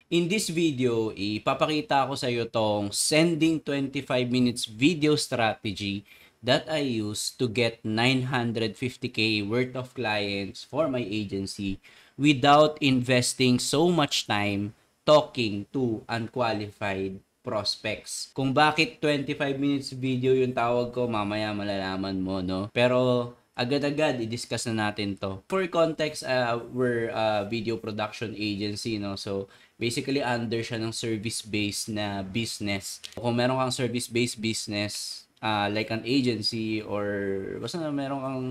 In this video, ipapakita ko sa iyo tong sending 25 minutes video strategy that I use to get 950k worth of clients for my agency without investing so much time talking to unqualified prospects. Kung bakit 25 minutes video yung tawag ko, mamaya malalaman mo, no? Pero agad-agad i-discuss na natin to. For context, we're a video production agency, no? So, basically under siya ng service-based na business. Kung meron kang service-based business, like an agency or basta na meron kang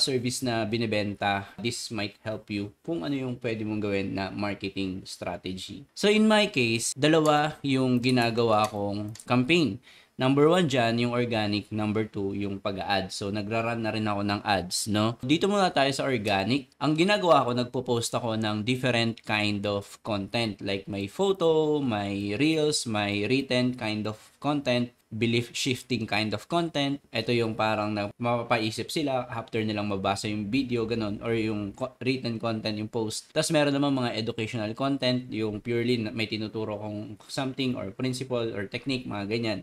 service na binibenta, this might help you kung ano yung pwede mong gawin na marketing strategy. So in my case, dalawa yung ginagawa kong campaign. Number 1 dyan, yung organic. Number 2, yung pag-ads. So, nagra-run na rin ako ng ads, no? Dito muna tayo sa organic. Ang ginagawa ko, nagpo-post ako ng different kind of content. Like may photo, may reels, may written kind of content, belief shifting kind of content. Ito yung parang mapapaisip sila after nilang mabasa yung video, ganun, or yung written content, yung post. Tapos meron naman mga educational content, yung purely may tinuturo kong something or principle or technique, mga ganyan.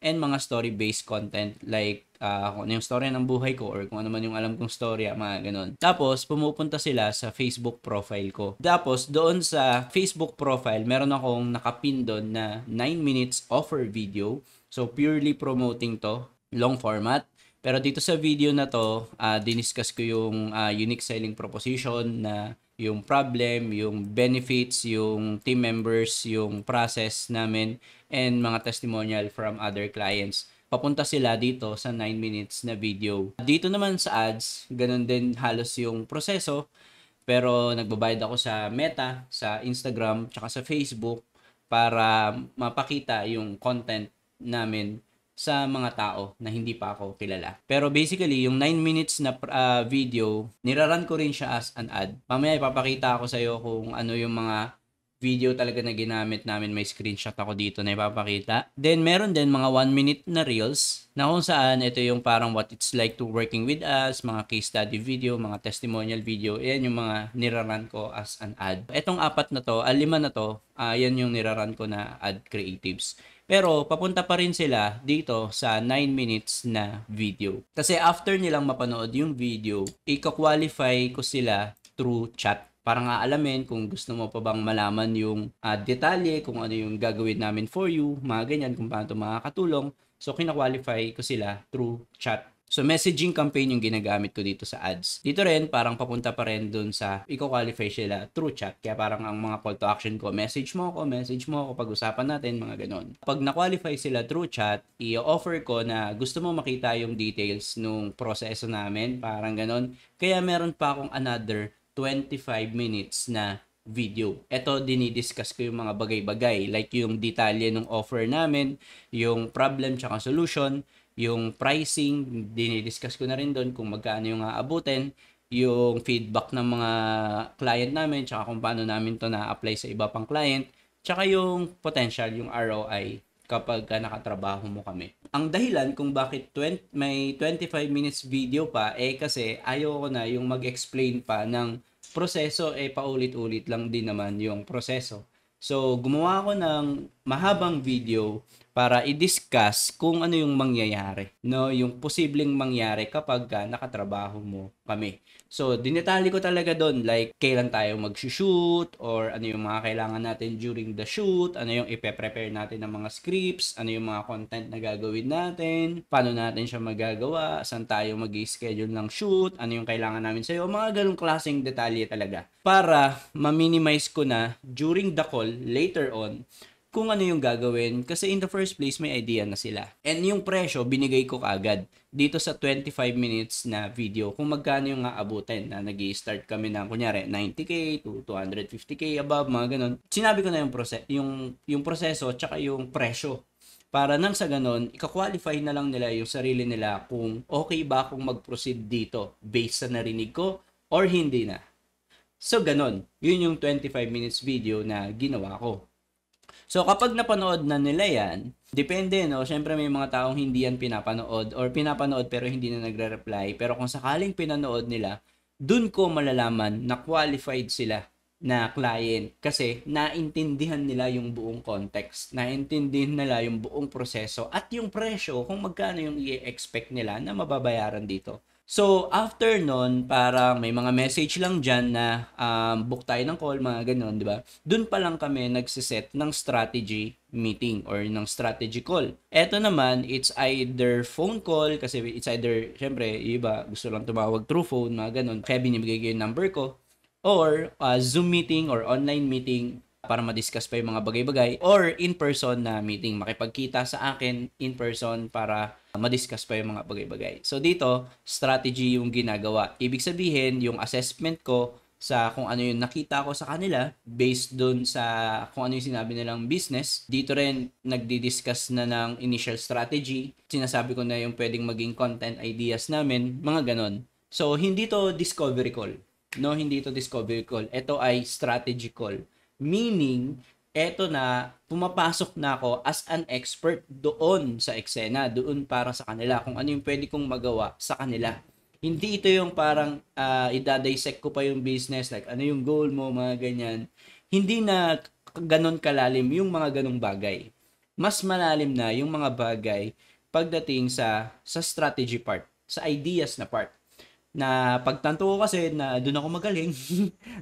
And mga story-based content like kung ano yung story ng buhay ko or kung ano man yung alam kong story, mga ganun. Tapos, pumupunta sila sa Facebook profile ko. Tapos, doon sa Facebook profile, meron akong nakapin doon na 9 minutes offer video. So, purely promoting to, long format. Pero dito sa video na to, diniscuss ko yung unique selling proposition na yung problem, yung benefits, yung team members, yung process namin, and mga testimonial from other clients. Papunta sila dito sa 9 minutes na video. Dito naman sa ads, ganun din halos yung proseso, pero nagbabayad ako sa Meta, sa Instagram, tsaka sa Facebook para mapakita yung content namin sa mga tao na hindi pa ako kilala. Pero basically, yung 9 minutes na video, niraran ko rin siya as an ad. Mamaya ipapakita ako sa iyo kung ano yung mga video talaga na ginamit namin. May screenshot ako dito na ipapakita. Then, meron din mga 1 minute na reels na kung saan ito yung parang what it's like to working with us, mga case study video, mga testimonial video. Yan yung mga niraran ko as an ad. Etong 4 na to, 5 na to, yan yung niraran ko na ad creatives. Pero papunta pa rin sila dito sa 9 minutes na video. Kasi after nilang mapanood yung video, i-qualify ko sila through chat. Para nga alamin kung gusto mo pa bang malaman yung detalye, kung ano yung gagawin namin for you, mga ganyan, kung paano ito makakatulong. So, kina-qualify ko sila through chat. So, messaging campaign yung ginagamit ko dito sa ads. Dito rin, parang papunta pa rin dun sa i-qualify sila through chat. Kaya parang ang mga call to action ko, message mo ako, pag-usapan natin, mga ganon. Pag na-qualify sila through chat, i-offer ko na gusto mo makita yung details nung proseso namin, parang ganon. Kaya meron pa akong another 25 minutes na video. Ito, dinidiscuss ko yung mga bagay-bagay like yung detalye ng offer namin, yung problem tsaka solution, yung pricing, dinidiscuss ko na rin doon kung magkano yung aabutin, yung feedback ng mga client namin, tsaka kung paano namin to na-apply sa iba pang client, tsaka yung potential, yung ROI kapag nakatrabaho mo kami. Ang dahilan kung bakit may 25 minutes video pa, kasi ayoko na yung mag-explain pa ng proseso, paulit-ulit lang din naman yung proseso. So, gumawa ako ng mahabang video para i-discuss kung ano yung mangyayari, no? Yung posibleng mangyari kapag nakatrabaho mo kami. So, dinetali ko talaga doon, like, kailan tayo mag-shoot, or ano yung mga kailangan natin during the shoot, ano yung ipe-prepare natin ng mga scripts, ano yung mga content na gagawin natin, paano natin siya magagawa, saan tayo mag-schedule ng shoot, ano yung kailangan namin sa'yo, mga ganong klaseng detalye talaga. Para ma-minimize ko na during the call, later on, kung ano yung gagawin, kasi in the first place may idea na sila. And yung presyo, binigay ko kaagad dito sa 25 minutes na video kung magkano yung aabutin na nag-i-start kami ng kunyari 90k to 250k above, mga ganun. Sinabi ko na yung proseso tsaka yung presyo. Para nang sa ganon, ika-qualify na lang nila yung sarili nila kung okay ba akong mag-proceed dito based sa narinig ko or hindi na. So ganon, yun yung 25 minutes video na ginawa ko. So, kapag napanood na nila yan, depende, no? Siyempre, may mga taong hindi yan pinapanood or pinapanood pero hindi na nagre-reply. Pero kung sakaling pinanood nila, dun ko malalaman na qualified sila na client kasi naintindihan nila yung buong context, naintindihan nila yung buong proseso at yung presyo kung magkano yung i-expect nila na mababayaran dito. So, after nun, parang may mga message lang dyan na book tayo ng call, mga ganun, di ba? Doon pa lang kami nagsiset ng strategy meeting or ng strategy call. Eto naman, it's either phone call, kasi it's either, syempre, yung iba gusto lang tumawag through phone, mga ganun. Kaya binibigay ko yung number ko. Or Zoom meeting or online meeting para ma-discuss pa yung mga bagay-bagay, or in-person na meeting, makipagkita sa akin in-person para ma-discuss pa yung mga bagay-bagay. So dito, strategy yung ginagawa. Ibig sabihin, yung assessment ko sa kung ano yung nakita ko sa kanila based dun sa kung ano yung sinabi nilang business. Dito rin nagdi-discuss na ng initial strategy. Sinasabi ko na yung pwedeng maging content ideas namin, mga ganon. So hindi to discovery call. No, hindi to discovery call. Ito ay strategy call. Meaning, eto na, pumapasok na ako as an expert doon sa eksena, doon para sa kanila, kung ano yung pwede kong magawa sa kanila. Hindi ito yung parang idadissect ko pa yung business, like ano yung goal mo, mga ganyan. Hindi na ganon kalalim yung mga ganong bagay. Mas malalim na yung mga bagay pagdating sa strategy part, sa ideas na part. Na pagtanto ko kasi na doon ako magaling,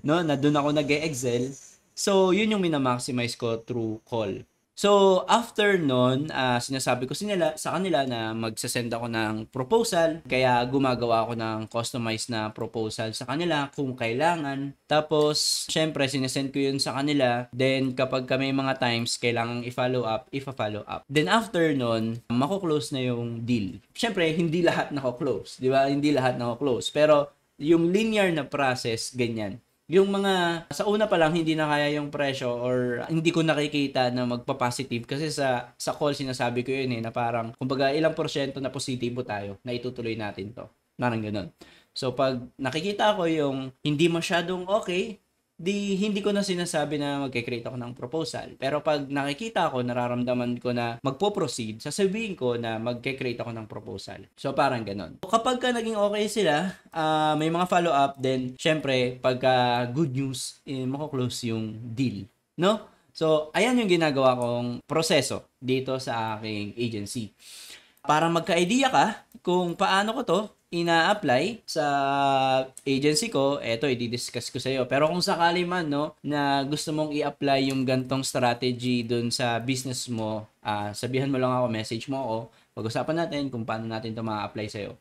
no, na doon ako nag-excel. So, yun yung minamaximize ko through call. So, after nun, sinasabi ko sa kanila na magsasend ako ng proposal. Kaya gumagawa ako ng customized na proposal sa kanila kung kailangan. Tapos, syempre, sinesend ko yun sa kanila. Then, kapag may mga times kailangang i-follow up. Then, after nun, mako-close na yung deal. Syempre, hindi lahat nako-close. Di ba? Hindi lahat nako-close. Pero, yung linear na process, ganyan. Yung mga sa una pa lang hindi na kaya yung presyo or hindi ko nakikita na magpa-positive kasi sa call sinasabi ko yun na parang kumbaga ilang porsyento na positibo tayo na itutuloy natin to. Parang ganoon. So pag nakikita ko yung hindi masyadong okay, di hindi ko na sinasabi na magke-create ako ng proposal. Pero pag nakikita ko, nararamdaman ko na magpo-proceed, sasabihin ko na magke-create ako ng proposal. So parang ganon. Kapag naging okay sila, may mga follow-up, then syempre, pagka good news, mako-close yung deal. No? So, ayan yung ginagawa kong proseso dito sa aking agency. Para magka-idea ka kung paano ko to ina-apply sa agency ko, eto i-discuss ko sa iyo. Pero kung sakali man no na gusto mong i-apply yung gantong strategy dun sa business mo, sabihan mo lang ako, message mo ako, pag-usapan natin kung paano natin to ma-apply sa iyo.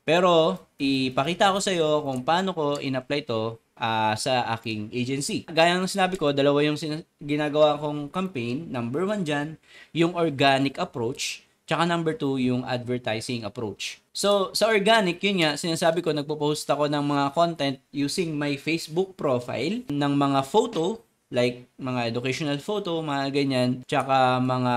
Pero ipakita ko sa iyo kung paano ko in-apply to sa aking agency. Gaya ng sinabi ko, dalawa yung ginagawa kong campaign. Number 1 dyan, yung organic approach. Tsaka number 2, yung advertising approach. So, sa organic, yun nga, sinasabi ko, nagpo-post ako ng mga content using my Facebook profile, ng mga photo, like mga educational photo, mga ganyan, tsaka mga,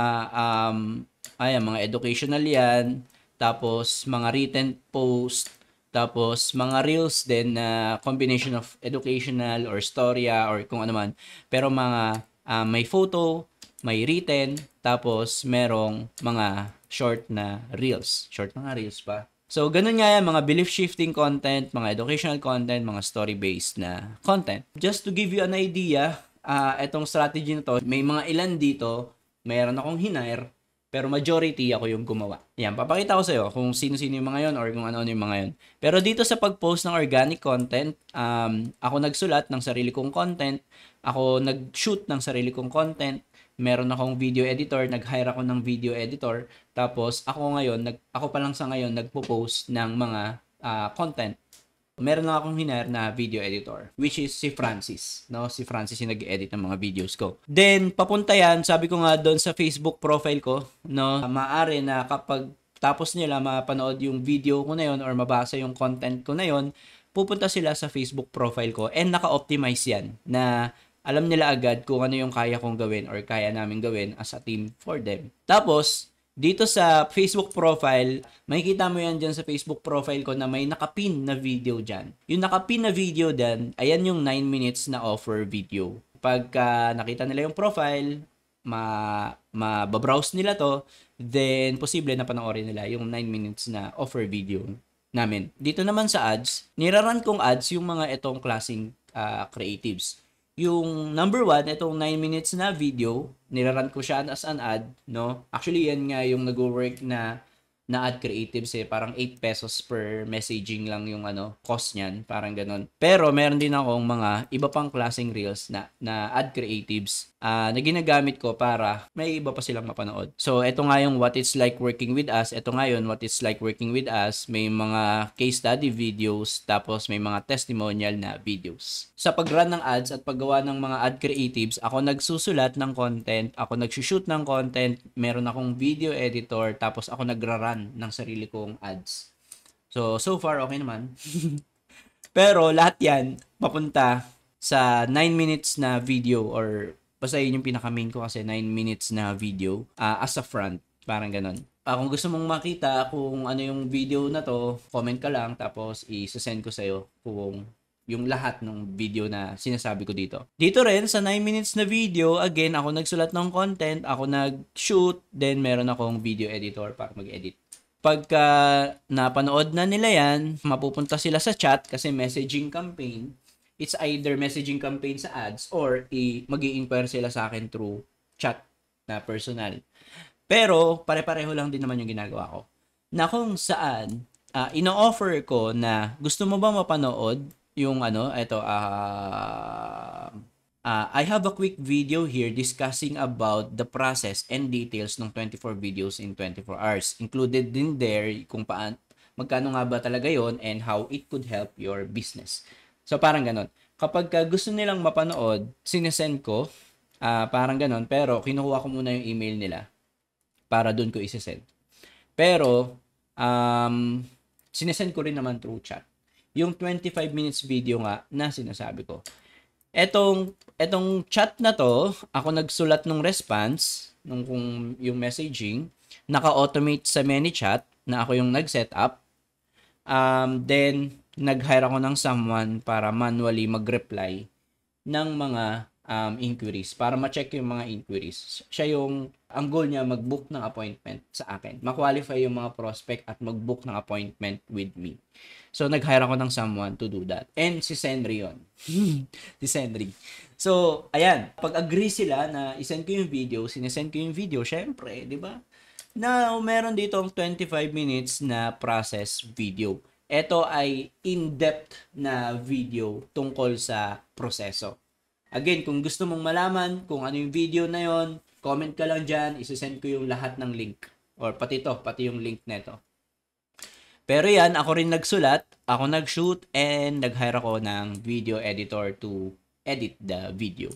mga educational yan, tapos mga written post, tapos mga reels din na combination of educational or storya or kung ano man. Pero mga may photo, may written, tapos merong mga short na reels. Short na nga reels pa. So, ganun nga yan, mga belief-shifting content, mga educational content, mga story-based na content. Just to give you an idea, etong strategy na to, may mga ilan dito, mayroon akong hinire, pero majority ako yung gumawa. Yan, papakita ko sa'yo kung sino-sino yung mga yon or kung ano-ano yung mga yon. Pero dito sa pag-post ng organic content, ako nagsulat ng sarili kong content, ako nag-shoot ng sarili kong content, meron akong video editor, nag-hire ako ng video editor, tapos ako pa lang sa ngayon nagpo-post ng mga content. Meron lang akong hinire na video editor, which is si Francis, no? Si Francis yung nag-edit ng mga videos ko. Then papunta yan, sabi ko nga doon sa Facebook profile ko, no? Maaari na kapag tapos nila mapanood yung video ko na yon or mabasa yung content ko na yon, pupunta sila sa Facebook profile ko and naka-optimize yan na alam nila agad kung ano yung kaya kong gawin or kaya namin gawin as a team for them. Tapos, dito sa Facebook profile, makikita mo yan dyan sa Facebook profile ko na may nakapin na video dyan. Yung nakapin na video dyan, ayan yung 9 minutes na offer video. Pagka nakita nila yung profile, mababrowse nila to, then posible na panoorin nila yung 9 minutes na offer video namin. Dito naman sa ads, niraran kong ads yung mga itong klaseng creatives. Yung number one, itong 9 minutes na video, niraran ko siya as an ad, no? Actually, yan nga yung nag-work na ad creatives eh. Parang 8 pesos per messaging lang yung cost niyan. Parang ganun. Pero meron din akong mga iba pang klaseng reels na ad creatives na ginagamit ko para may iba pa silang mapanood. So, ito nga yung what it's like working with us. Ito nga yun, what it's like working with us. May mga case study videos, tapos may mga testimonial na videos. Sa pag-run ng ads at paggawa ng mga ad creatives, ako nagsusulat ng content, ako nagsushoot ng content, meron akong video editor, tapos ako nagra-run ng sarili kong ads. So far, okay naman. Pero lahat yan, papunta sa 9 minutes na video or basta yun yung pinaka-main ko kasi 9 minutes na video as a front. Parang ganun. Kung gusto mong makita kung ano yung video na to, comment ka lang tapos i-send ko sa'yo kung yung lahat ng video na sinasabi ko dito. Dito rin, sa 9 minutes na video, again, ako nagsulat ng content, ako nag-shoot, then meron akong video editor para mag-edit. Pagka napanood na nila yan, mapupunta sila sa chat kasi messaging campaign. It's either messaging campaign sa ads or mag-i-inquire sila sa akin through chat na personal. Pero pare-pareho lang din naman yung ginagawa ko. Na kung saan, ino-offer ko na gusto mo ba mapanood yung I have a quick video here discussing about the process and details ng 24 videos in 24 hours. Included din there kung magkano nga ba talaga yon and how it could help your business. So parang ganon. Kapag gusto nilang mapanood, sinesend ko, parang ganon, pero kinukuha ko muna yung email nila para doon ko isesend. Pero, sinesend ko rin naman through chat. Yung 25 minutes video nga na sinasabi ko. Etong chat na to, ako nagsulat ng response, kung yung messaging, naka-automate sa ManyChat na ako yung nag-set up. Then, nag-hire ako ng someone para manually mag-reply ng mga inquiries para ma-check yung mga inquiries. Ang goal niya mag-book ng appointment sa akin. Ma-qualify yung mga prospect at mag-book ng appointment with me. So, nag-hire ako ng someone to do that. And si Senri yun. Si Senri. So, ayan. Pag-agree sila na isend ko yung video, sinesend ko yung video, syempre, di ba? Now, meron dito 25 minutes na process video. Ito ay in-depth na video tungkol sa proseso. Again, kung gusto mong malaman kung ano yung video na yon, comment ka lang dyan, isasend ko yung lahat ng link. Or pati yung link neto. Pero yan, ako rin nagsulat, ako nag-shoot, and nag-hire ako ng video editor to edit the video.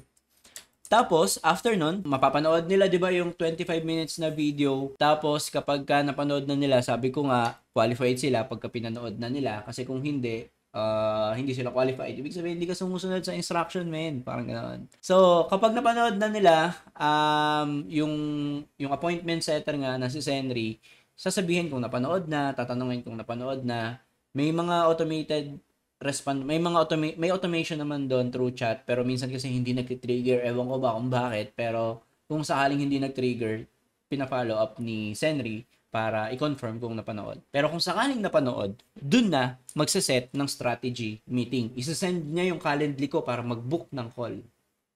Tapos, after nun, mapapanood nila, di ba, yung 25 minutes na video. Tapos, kapag napanood na nila, sabi ko nga, qualified sila pagka pinanood na nila. Kasi kung hindi sila qualified, ibig sabihin, hindi ka sumusunod sa instruction, men. Parang gano'n. So, kapag napanood na nila, yung appointment setter nga na si Senri, sasabihin kung napanood na, tatanungin kung napanood na. May mga automated may automation naman doon through chat, pero minsan kasi hindi nag-trigger, ewan ko ba kung bakit, pero kung sakaling hindi nag-trigger, pina-follow up ni Senri para i-confirm kung napanood. Pero kung sakaling napanood, dun na magse-set ng strategy meeting. Isa-send niya yung Calendly ko para mag-book ng call.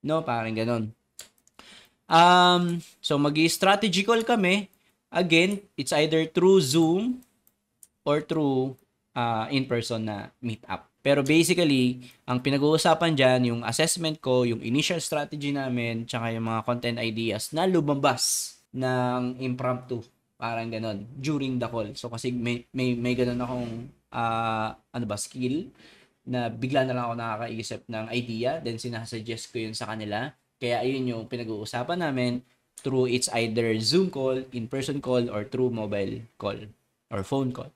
No, parang ganun. So magi-strategy call kami. Again, it's either through Zoom or through in-person na meet up. Pero basically, ang pinag-uusapan dyan, yung assessment ko, yung initial strategy namin, tsaka yung mga content ideas na lumabas ng impromptu. Parang ganon, during the call. So, kasi may ganon akong, skill, na bigla na lang ako nakakaisip ng idea, then sinasuggest ko yun sa kanila. Kaya ayun yung pinag-uusapan namin through it's either Zoom call, in-person call, or through mobile call, or phone call.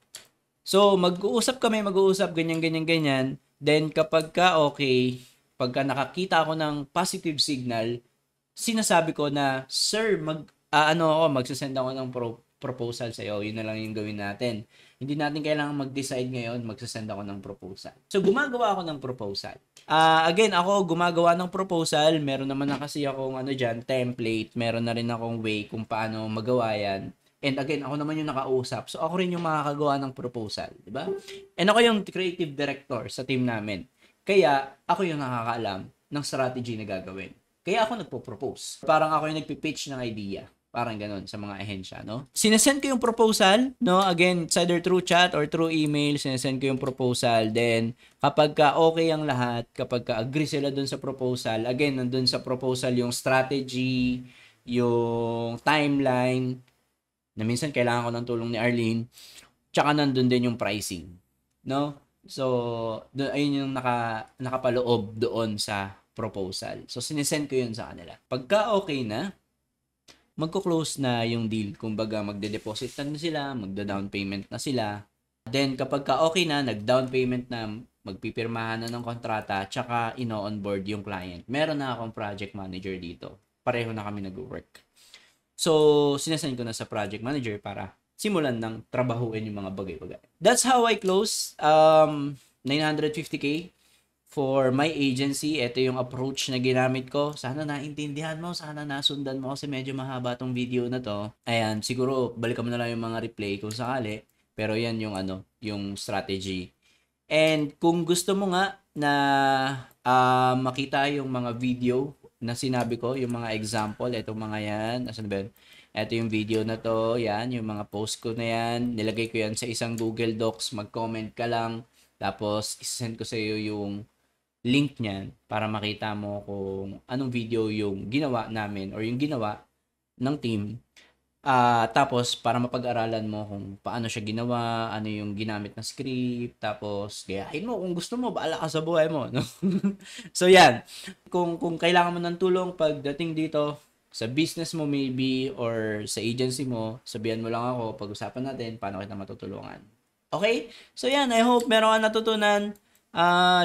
So, mag-uusap, ganyan. Then, kapag pagka nakakita ako ng positive signal, sinasabi ko na, sir, magsasend ako ng proposal sa'yo. Yun na lang yung gawin natin. Hindi natin kailangan mag-decide ngayon, magsasend ako ng proposal. So, gumagawa ako ng proposal. Again, ako gumagawa ng proposal. Meron naman na kasi akong template. Meron na rin akong way kung paano magawa yan. And again, ako naman yung nakausap. So, ako rin yung makakagawa ng proposal. Diba? And ako yung creative director sa team namin. Kaya, ako yung nakakaalam ng strategy na gagawin. Kaya ako nagpo-propose. Parang ako yung nagpi-pitch ng idea. Parang ganun sa mga ahensya, no? Sinesend ko yung proposal, no? Again, it's either through chat or through email, sinesend ko yung proposal. Then, kapag ka okay ang lahat, kapag ka agree sila dun sa proposal, again, nandun sa proposal yung strategy, yung timeline, na minsan kailangan ko ng tulong ni Arlene, tsaka nandun din yung pricing, no? So, ayun yung nakapaloob doon sa proposal. So, sinesend ko yun sa kanila. Pagka okay na, magko-close na yung deal. Kumbaga, magde-deposit na sila, magda-down payment na sila. Then, kapag ka okay na, nag-down payment na, magpipirmahan na ng kontrata, tsaka ino-onboard yung client. Meron na akong project manager dito. Pareho na kami nag-work. So, sinasend ko na sa project manager para simulan ng trabahuin yung mga bagay-bagay. That's how I close 950K for my agency. Ito yung approach na ginamit ko. Sana naintindihan mo, sana nasundan mo kasi medyo mahaba tong video na to. Ayan, siguro balikan mo na lang yung mga replay kung sakali. Pero yan yung yung strategy. And kung gusto mo nga na makita yung mga video na sinabi ko, yung mga example, itong mga yan, asan ba yun? Ito yung video na to, yan, yung mga post ko na yan, nilagay ko yan sa isang Google Docs, mag-comment ka lang, tapos isend ko sa iyo yung link niyan para makita mo kung anong video yung ginawa namin or yung ginawa ng team. Tapos, para mapag-aralan mo kung paano siya ginawa, ano yung ginamit na script, tapos, gayahin mo kung gusto mo, baala ka sa buhay mo, no? So, yan. Kung kailangan mo ng tulong pagdating dito, sa business mo maybe, or sa agency mo, sabihan mo lang ako, pag-usapan natin, paano kita matutulungan. Okay? So, yan. I hope meron kang natutunan.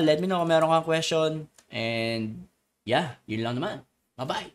Let me know kung meron kang question. And, yeah, yun lang naman. Bye-bye!